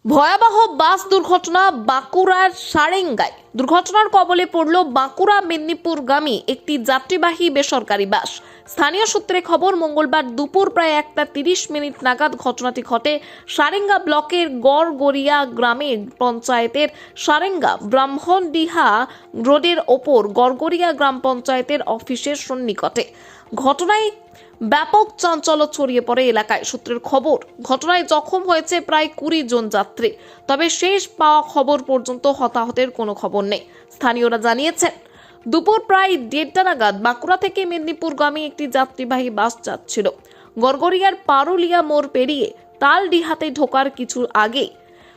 ভয়াবহ বাস দুর্ঘটনা বাঁকুড়ার সারেঙ্গায়। দুর্ঘটনার কবলে পড়ল বাঁকুড়া মেদিনীপুরগামী একটি যাত্রীবাহী বেসরকারি বাস। স্থানীয় সূত্রে খবর, মঙ্গলবার দুপুর প্রায় 1:30 নাগাদ ঘটনাটি ঘটে সারেঙ্গা ব্লকের গড়গড়িয়া গ্রামের পঞ্চায়েতের সারেঙ্গা ব্রাহ্মণডিহা রোডের ওপর গড়গড়িয়া গ্রাম পঞ্চায়েতের অফিসের সন্নিকটে। ঘটনায় ব্যাপক চাঞ্চল্য ছড়িয়ে পড়ে এলাকায়। সূত্রের খবর, ঘটনায় জখম হয়েছে প্রায় 20 জন যাত্রী। তবে শেষ পাওয়া খবর পর্যন্ত হতাহতের কোনো খবর নেই। স্থানীয়রা জানিয়েছেন, দুপুর প্রায় 1:30 নাগাদ বাঁকুড়া থেকে মেদিনীপুরগামী একটি যাত্রীবাহী বাস যাচ্ছিল। গড়গড়িয়ার পারুলিয়া মোড় পেরিয়ে তালডিহাতে ঢোকার কিছু আগে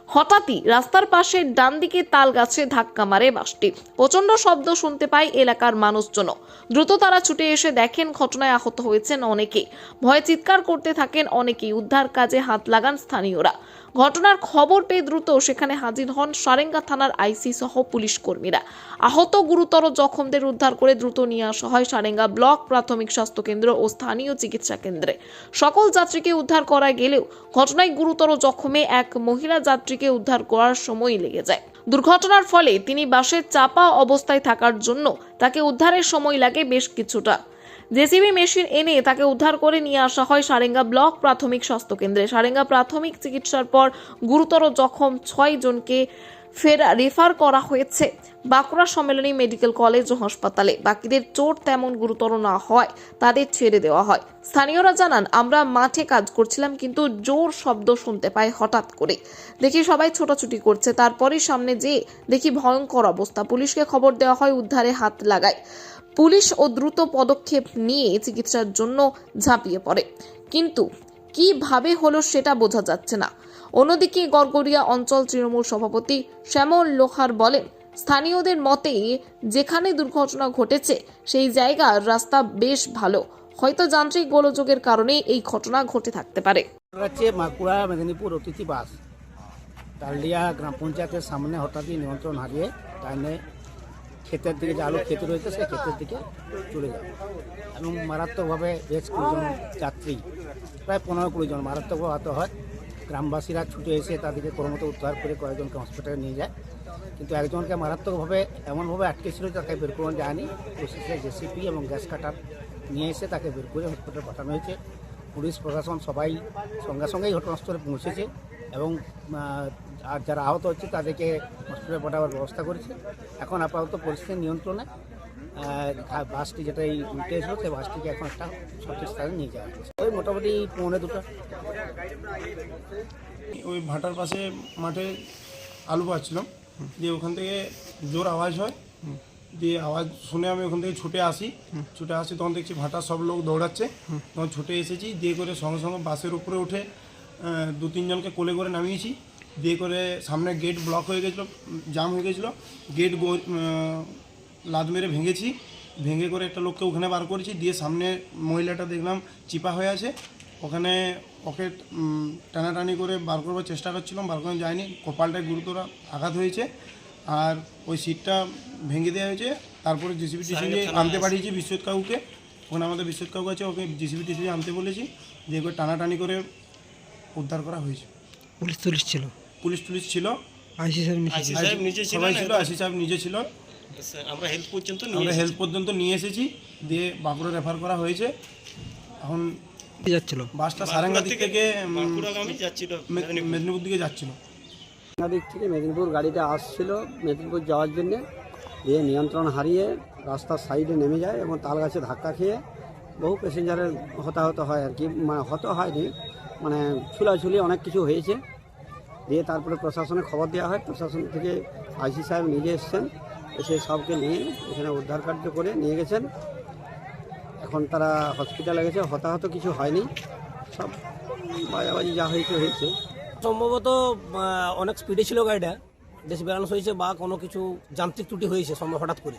হঠাৎই রাস্তার পাশে ডান দিকে তাল গাছে ধাক্কা মারে বাসটি। প্রচন্ড শব্দ শুনতে পায় এলাকার মানুষজন। দ্রুত তারা ছুটে এসে দেখেন ঘটনায় আহত হয়েছেন অনেকে। ভয়ে চিৎকার করতে থাকেন অনেকেই। উদ্ধার কাজে হাত লাগান স্থানীয়রা। ঘটনার খবর পেয়ে দ্রুত সেখানে হাজির হন সারেঙ্গা থানার আইসি সহ পুলিশ কর্মীরা। আহত গুরুতর জখমদের উদ্ধার করে দ্রুত নিয়ে আসা হয় সারেঙ্গা ব্লক প্রাথমিক স্বাস্থ্য কেন্দ্র ও স্থানীয় চিকিৎসা কেন্দ্রে। সকল যাত্রীকে উদ্ধার করা গেলেও ঘটনায় গুরুতর জখমে এক মহিলা যাত্রীকে উদ্ধার করার সময় লেগে যায়। দুর্ঘটনার ফলে তিনি বাসে চাপা অবস্থায় থাকার জন্য তাকে উদ্ধারের সময় লাগে বেশ কিছুটা। জেসিবি মেশিন এনে তাকে উদ্ধার করে নিয়ে আসা হয় সারেঙ্গা ব্লক প্রাথমিক স্বাস্থ্য কেন্দ্রে। সারেঙ্গা প্রাথমিক চিকিৎসার পর গুরুতর জখম 6 জনকে রেফার করা হয়েছে বাঁকুড়া সম্মেলনী মেডিকেল কলেজ ও হাসপাতালে। বাকিদের চোট তেমন গুরুতর না হয় তাদের ছেড়ে দেওয়া হয়। স্থানীয়রা জানান, আমরা মাঠে কাজ করছিলাম, কিন্তু জোর শব্দ শুনতে পাই। হঠাৎ করে দেখি সবাই ছোটাছুটি করছে। তারপরে সামনে যেয়ে দেখি ভয়ঙ্কর অবস্থা। পুলিশকে খবর দেওয়া হয়, উদ্ধারে হাত লাগায় পুলিশ ও দ্রুত পদক্ষেপ নিয়ে চিকিৎসার জন্য ঝাঁপিয়ে পড়ে। কিন্তু কিভাবে হলো সেটা বোঝা যাচ্ছে না। অন্যদিকে গড়গড়িয়া অঞ্চল তৃণমূল সভাপতি শ্যামল লোহার বলেন, স্থানীয়দের মতে যেখানে দুর্ঘটনা ঘটেছে সেই জায়গার রাস্তা বেশ ভালো। হয়তো যান্ত্রিক গোলযোগের কারণে এই ঘটনা ঘটে থাকতে পারে। বাঁকুড়া মেদিনীপুর অতিথি বাস তালডিয়া গ্রাম পঞ্চায়েতের সামনে হঠাৎই নিয়ন্ত্রণ হারিয়ে টাইনে ক্ষেতের দিকে, যে আলু ক্ষেত রয়েছে সেই ক্ষেতের দিকে চলে যায় এবং মারাত্মকভাবে বেশ কিছুজন যাত্রী, প্রায় 15-20 জন মারাত্মকভাবে আহত হয়। গ্রামবাসীরা ছুটে এসে তাদেরকে ক্রমত উদ্ধার করে কয়েকজনকে হসপিটালে নিয়ে যায়, কিন্তু একজনকে মারাত্মকভাবে এমনভাবে আটকে ছিল তাকে বের করানো যায়নি। প্রসেসে জেসিপি এবং গ্যাস কাটার নিয়ে এসে তাকে বের করে হসপিটালে পাঠানো হয়েছে। পুলিশ প্রশাসন সবাই সঙ্গে সঙ্গেই ঘটনাস্থলে পৌঁছেছে এবং আর যারা আহত হচ্ছে তাদেরকে হসপিটালে পাঠাবার ব্যবস্থা করেছে। এখন আপাতত পরিস্থিতি নিয়ন্ত্রণে। বাসটি যেটা এই উল্টে এসেছিল সেই বাসটিকে এখন একটা সঠিক স্থানে নিয়ে যাওয়া হচ্ছে। ওই মোটামুটি 1:45। ওই ভাটার পাশে মাঠে আলু পাচ্ছিলাম, দিয়ে ওখান থেকে জোর আওয়াজ হয়, দিয়ে আওয়াজ শুনে আমি ওখান থেকে ছুটে আসি। তখন দেখছি ভাটার সব লোক দৌড়াচ্ছে। তখন ছুটে এসেছি, দিয়ে করে সঙ্গে সঙ্গে বাসের উপরে উঠে 2-3 জনকে কোলে করে নামিয়েছি। দিয়ে করে সামনে গেট ব্লক হয়ে গেছিলো, জাম হয়ে গেছিলো। গেট লাদ মেরে ভেঙে করে একটা লোককে ওখানে বার করেছি। দিয়ে সামনে মহিলাটা দেখলাম চিপা হয়ে আছে, ওখানে ওকে টানাটানি করে বার করবার চেষ্টা করছিলাম, বার করা যায়নি। কপালটায় গুরুতর আঘাত হয়েছে আর ওই সিটটা ভেঙে দেওয়া হয়েছে। তারপরে জিসিবি টিসিবি আনতে পাঠিয়েছি বিশ্বজিৎ কাকুকে। ওখানে আমাদের বিশ্বজিৎ কাকু আছে, ওকে জিসিবি টিসিবি আনতে বলেছি। দিয়ে করে টানাটানি করে উদ্ধার করা হয়েছে। পুলিশ ছিল, ছিল, আইসি সাহেব সবাই ছিল, আইসি সাহেব নিজে ছিল। আমরা হেল্প পর্যন্ত নিয়ে এসেছি, দিয়ে বাঁকুড়া রেফার করা হয়েছে। এখন যাচ্ছিল বাসটা সারেঙ্গা দিক থেকে মেদিনীপুর দিকে যাচ্ছিল। দিক থেকে মেদিনীপুর গাড়িটা আসছিল মেদিনীপুর যাওয়ার জন্যে, দিয়ে নিয়ন্ত্রণ হারিয়ে রাস্তার সাইডে নেমে যায় এবং তাল গাছে ধাক্কা খেয়ে বহু প্যাসেঞ্জারের হতাহত হয় আর কি। মানে হত হয়নি, মানে ছুলাছুলি অনেক কিছু হয়েছে। দিয়ে তারপরে প্রশাসনে খবর দেওয়া হয়। প্রশাসন থেকে আইসি সাহেব নিজে এসছেন, এসে সবকে নিয়ে এখানে উদ্ধার কার্য করে নিয়ে গেছেন। এখন তারা হসপিটালে গেছে, হতাহত কিছু হয়নি, সব বাজাবাজি যা হয়েছে। সম্ভবত অনেক স্পিডে ছিল গাড়িটা, ডিসব্যালেন্স হয়েছে বা কোনো কিছু যান্ত্রিক ত্রুটি হয়েছে সম্ভব হঠাৎ করে,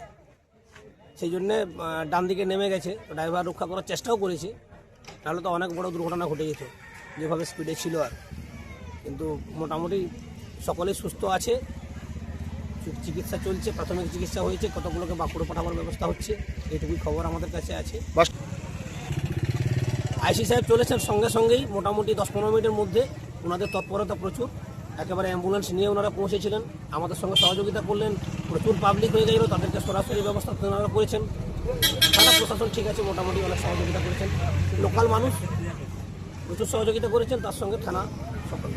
সেই জন্যে ডান দিকে নেমে গেছে। ড্রাইভার রক্ষা করার চেষ্টাও করেছে, তাহলে তো অনেক বড় দুর্ঘটনা ঘটে যেত যেভাবে স্পিডে ছিল আর। কিন্তু মোটামুটি সকলেই সুস্থ আছে, চিকিৎসা চলছে, প্রাথমিক চিকিৎসা হয়েছে, কতগুলোকে বাঁকুড়া পাঠাবার ব্যবস্থা হচ্ছে, এইটুকুই খবর আমাদের কাছে আছে। আইসি সাহেব চলেছেন সঙ্গে সঙ্গেই, মোটামুটি 10-15 মিনিটের মধ্যে। ওনাদের তৎপরতা প্রচুর, একেবারে অ্যাম্বুলেন্স নিয়ে ওনারা পৌঁছেছিলেন, আমাদের সঙ্গে সহযোগিতা করলেন। প্রচুর পাবলিক হয়ে গেছিল, তাদেরকে সরাসরি ব্যবস্থা ওনারা করেছেন। থানা প্রশাসন ঠিক আছে, মোটামুটি অনেক সহযোগিতা করেছেন। লোকাল মানুষ প্রচুর সহযোগিতা করেছেন, তার সঙ্গে থানা সকল